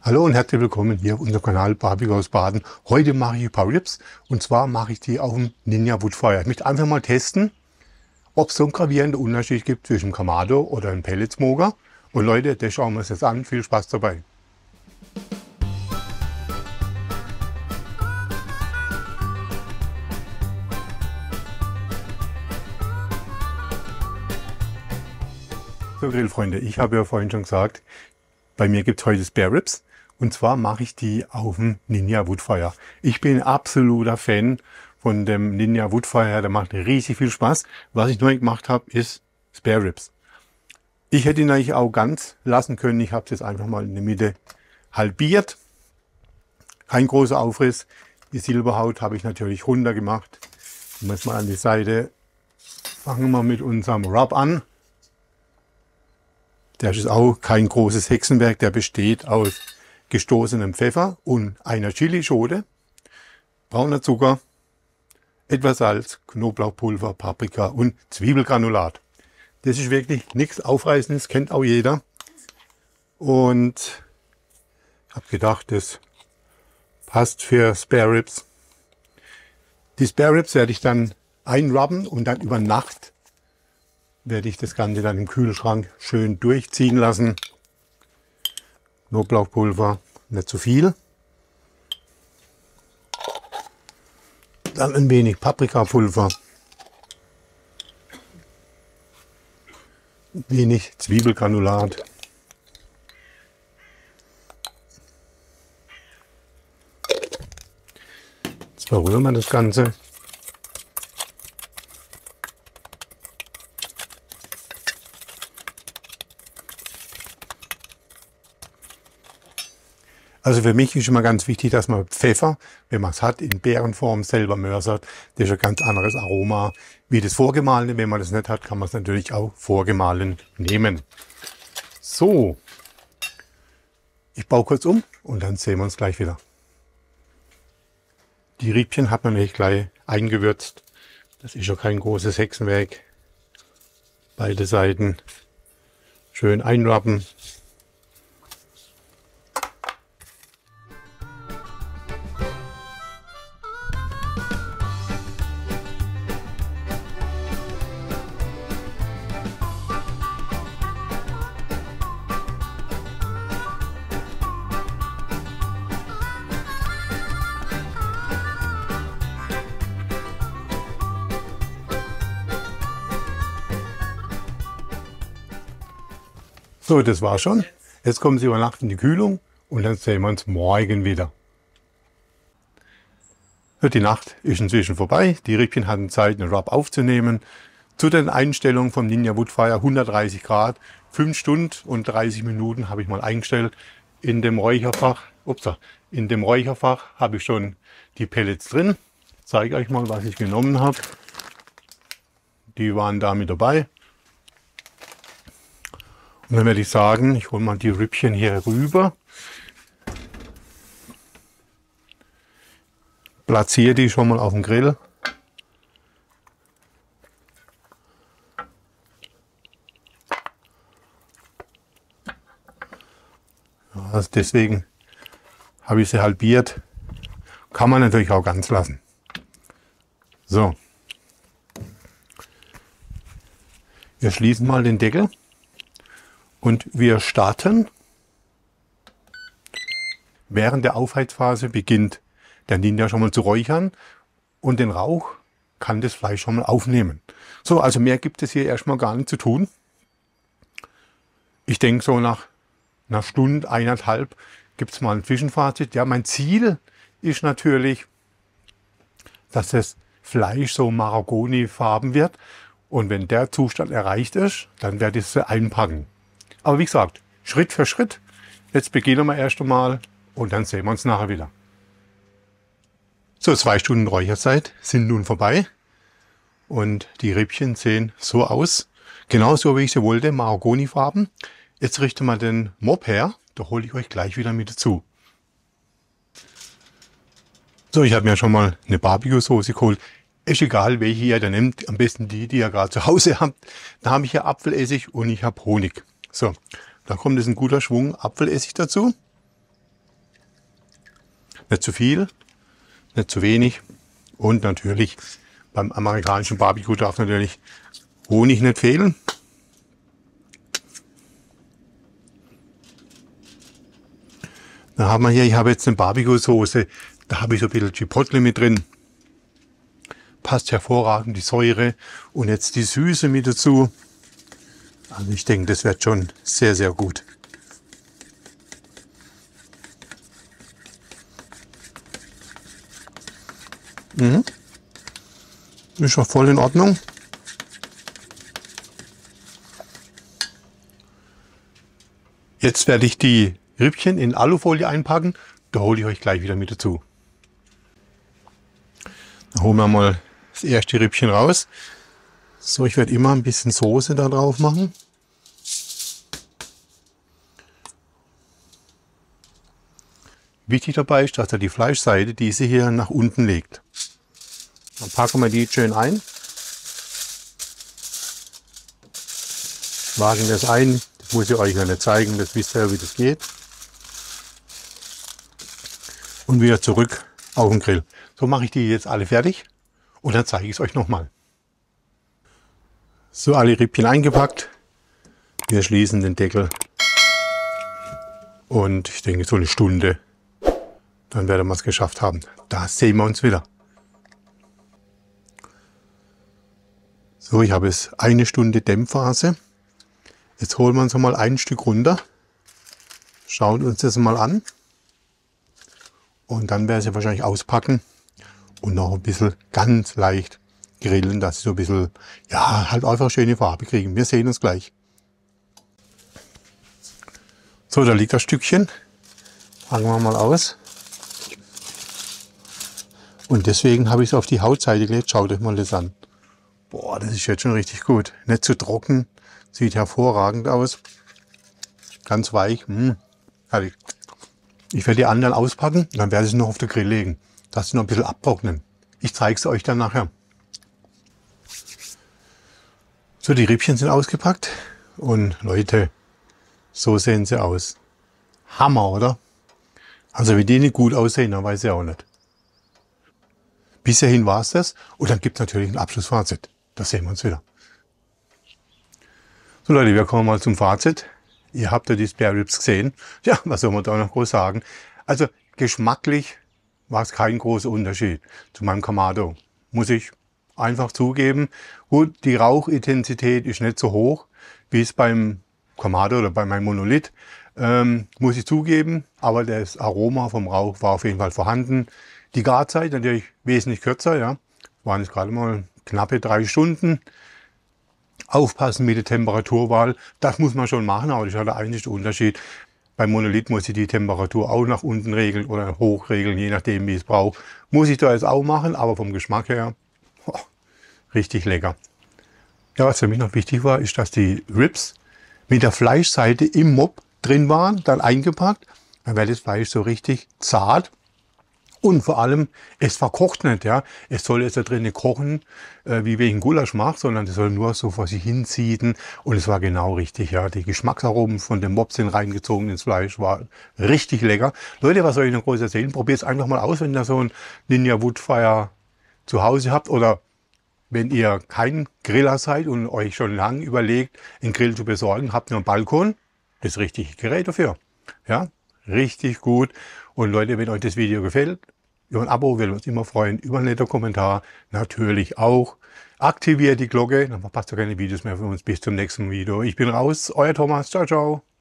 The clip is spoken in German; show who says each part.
Speaker 1: Hallo und herzlich willkommen hier auf unserem Kanal Barbecue aus Baden. Heute mache ich ein paar Ribs und zwar mache ich die auf dem Ninja Woodfire. Ich möchte einfach mal testen, ob es so einen gravierenden Unterschied gibt zwischen einem Kamado oder einem Pelletsmoker. Und Leute, das schauen wir uns jetzt an. Viel Spaß dabei. So Grillfreunde, ich habe ja vorhin schon gesagt, bei mir gibt es heute Spare Ribs. Und zwar mache ich die auf dem Ninja Woodfire. Ich bin ein absoluter Fan von dem Ninja Woodfire. Der macht riesig viel Spaß. Was ich neu gemacht habe, ist Spare Ribs. Ich hätte ihn eigentlich auch ganz lassen können. Ich habe es jetzt einfach mal in der Mitte halbiert. Kein großer Aufriss. Die Silberhaut habe ich natürlich runter gemacht. Jetzt mal an die Seite. Fangen wir mit unserem Rub an. Der ist auch kein großes Hexenwerk. Der besteht aus gestoßenem Pfeffer und einer Chilischote, brauner Zucker, etwas Salz, Knoblauchpulver, Paprika und Zwiebelgranulat. Das ist wirklich nichts Aufreißendes, kennt auch jeder. Und ich habe gedacht, das passt für Spare Ribs. Die Spare Ribs werde ich dann einrubben und dann über Nacht werde ich das Ganze dann im Kühlschrank schön durchziehen lassen. Knoblauchpulver, nicht zu viel. Dann ein wenig Paprikapulver. Ein wenig Zwiebelgranulat. Jetzt verrühren wir das Ganze. Also für mich ist immer ganz wichtig, dass man Pfeffer, wenn man es hat, in Beerenform selber mörsert. Das ist ein ganz anderes Aroma wie das vorgemahlene. Wenn man das nicht hat, kann man es natürlich auch vorgemahlen nehmen. So, ich baue kurz um und dann sehen wir uns gleich wieder. Die Riebchen hat man nämlich gleich eingewürzt. Das ist ja kein großes Hexenwerk. Beide Seiten schön einrappen. So, das war schon. Jetzt kommen sie über Nacht in die Kühlung und dann sehen wir uns morgen wieder. Die Nacht ist inzwischen vorbei. Die Rippchen hatten Zeit, einen Rub aufzunehmen. Zu den Einstellungen vom Ninja Woodfire 130 Grad, 5 Stunden und 30 Minuten habe ich mal eingestellt. In dem Räucherfach habe ich schon die Pellets drin. Ich zeige euch mal, was ich genommen habe. Die waren da mit dabei. Und dann werde ich sagen, ich hole mal die Rippchen hier rüber, platziere die schon mal auf dem Grill. Also deswegen habe ich sie halbiert. Kann man natürlich auch ganz lassen. So. Wir schließen mal den Deckel. Und wir starten. Während der Aufheizphase beginnt der Ninja schon mal zu räuchern und den Rauch kann das Fleisch schon mal aufnehmen. So, also mehr gibt es hier erstmal gar nicht zu tun. Ich denke so nach einer Stunde, 1,5 gibt es mal ein Zwischenfazit. Ja, mein Ziel ist natürlich, dass das Fleisch so Mahagoni-farben wird und wenn der Zustand erreicht ist, dann werde ich es einpacken. Aber wie gesagt, Schritt für Schritt. Jetzt beginnen wir erst einmal und dann sehen wir uns nachher wieder. So, 2 Stunden Räucherzeit sind nun vorbei. Und die Rippchen sehen so aus. Genauso wie ich sie wollte, Mahagoni-Farben. Jetzt richten wir den Mob her. Da hole ich euch gleich wieder mit dazu. So, ich habe mir schon mal eine Barbecue-Soße geholt. Ist egal, welche ihr da nehmt. Am besten die ihr gerade zu Hause habt. Da habe ich hier Apfelessig und ich habe Honig. So, da kommt jetzt ein guter Schwung Apfelessig dazu. Nicht zu viel, nicht zu wenig. Und natürlich beim amerikanischen Barbecue darf natürlich Honig nicht fehlen. Dann haben wir hier, ich habe jetzt eine Barbecue-Soße, da habe ich so ein bisschen Chipotle mit drin. Passt hervorragend, die Säure und jetzt die Süße mit dazu. Also ich denke, das wird schon sehr, sehr gut. Ist schon voll in Ordnung. Jetzt werde ich die Rippchen in Alufolie einpacken. Da hole ich euch gleich wieder mit dazu. Dann holen wir mal das erste Rippchen raus. So, ich werde immer ein bisschen Soße da drauf machen. Wichtig dabei ist, dass er die Fleischseite diese hier nach unten legt. Dann packen wir die schön ein. Wagen das ein. Das muss ich euch ja nicht zeigen, das wisst ihr ja, wie das geht. Und wieder zurück auf den Grill. So mache ich die jetzt alle fertig und dann zeige ich es euch nochmal. So, alle Rippchen eingepackt. Wir schließen den Deckel. Und ich denke so eine Stunde, dann werden wir es geschafft haben. Da sehen wir uns wieder. So, ich habe jetzt eine Stunde Dämpfphase. Jetzt holen wir uns mal ein Stück runter. Schauen uns das mal an. Und dann werde ich sie wahrscheinlich auspacken und noch ein bisschen ganz leicht grillen, dass sie so ein bisschen, ja, halt einfach schöne Farbe kriegen. Wir sehen uns gleich. So, da liegt das Stückchen. Packen wir mal aus. Und deswegen habe ich es auf die Hautseite gelegt. Schaut euch mal das an. Boah, das ist jetzt schon richtig gut. Nicht zu trocken. Sieht hervorragend aus. Ganz weich. Herrlich. Ich werde die anderen auspacken, dann werde ich sie noch auf den Grill legen. Dass sie noch ein bisschen abtrocknen. Ich zeige es euch dann nachher. So, die Rippchen sind ausgepackt. Und Leute, so sehen sie aus. Hammer, oder? Also wie die nicht gut aussehen, dann weiß ich auch nicht. Bis hierhin war es das. Und dann gibt es natürlich ein Abschlussfazit. Das sehen wir uns wieder. So Leute, wir kommen mal zum Fazit. Ihr habt ja die Spare Ribs gesehen. Ja, was soll man da noch groß sagen? Also geschmacklich war es kein großer Unterschied zu meinem Kamado. Muss ich einfach zugeben. Gut, die Rauchintensität ist nicht so hoch, wie es beim Kamado oder bei meinem Monolith. Muss ich zugeben. Aber das Aroma vom Rauch war auf jeden Fall vorhanden. Die Garzeit natürlich wesentlich kürzer. Ja, waren jetzt gerade mal knappe 3 Stunden. Aufpassen mit der Temperaturwahl, das muss man schon machen, aber das ist halt eigentlich der Unterschied. Beim Monolith muss ich die Temperatur auch nach unten regeln oder hoch regeln, je nachdem wie ich es brauche. Muss ich da jetzt auch machen, aber vom Geschmack her, richtig lecker. Ja, was für mich noch wichtig war, ist, dass die Ribs mit der Fleischseite im Mob drin waren, dann eingepackt. Dann wird das Fleisch so richtig zart. Und vor allem, es verkocht nicht, ja. Es soll jetzt da drinnen kochen, wie wenn ich einen Gulasch mache, sondern es soll nur so vor sich hinziehen. Und es war genau richtig, ja. Die Geschmacksaromen von dem Mob sind reingezogen ins Fleisch, war richtig lecker. Leute, was soll ich noch groß erzählen? Probiert es einfach mal aus, wenn ihr so ein Ninja Woodfire zu Hause habt oder wenn ihr kein Griller seid und euch schon lange überlegt, einen Grill zu besorgen, habt ihr einen Balkon, das richtige Gerät dafür. Ja, richtig gut. Und Leute, wenn euch das Video gefällt, über ein Abo will uns immer freuen, über einen netten Kommentar natürlich auch. Aktiviert die Glocke, dann verpasst ihr keine Videos mehr von uns. Bis zum nächsten Video. Ich bin raus, euer Thomas. Ciao, ciao.